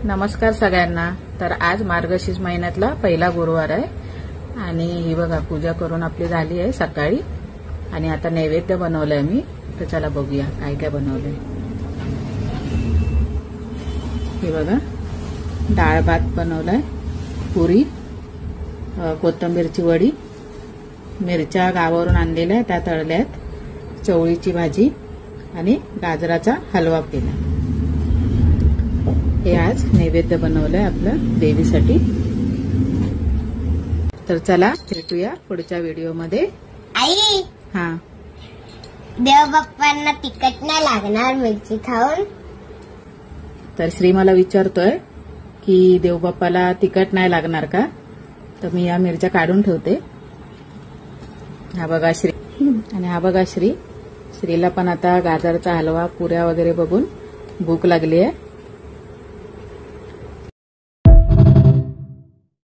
नमस्कार सगळ्यांना। तर आज मार्गशीर्ष महिन्यातला पहिला गुरुवार आहे आणि ही बघा पूजा करून आपली झाली आहे सकाळी आणि आता नैवेद्य बनवलंय मी। तर चला बघूया काय काय बनवलंय। हे बघा डाळ भात बनवलाय, पुरी, कोथिंबीरची वडी, मिरच्या गावावरून आणलेल्या त्या तळल्यात, चवळीची भाजी आणि गाजराचा हलवा केला। हे आज नैवेद्य बनवलंय आपलं देवीसाठी। तर चला भेटूया पुढच्या व्हिडिओमध्ये। आई हा, देव बाप्पांना तिखट नाही लागणार मिरची खाऊन? तर श्री मला विचारतोय की देव बाप्पाला तिखट नाही लागणार का? तर मी या मिरच्या काढून ठेवते। हा बघा श्री आणि हा बघा श्रीला पण आता गाजरचा हलवा, पुऱ्या वगैरे बघून भूक लागली आहे।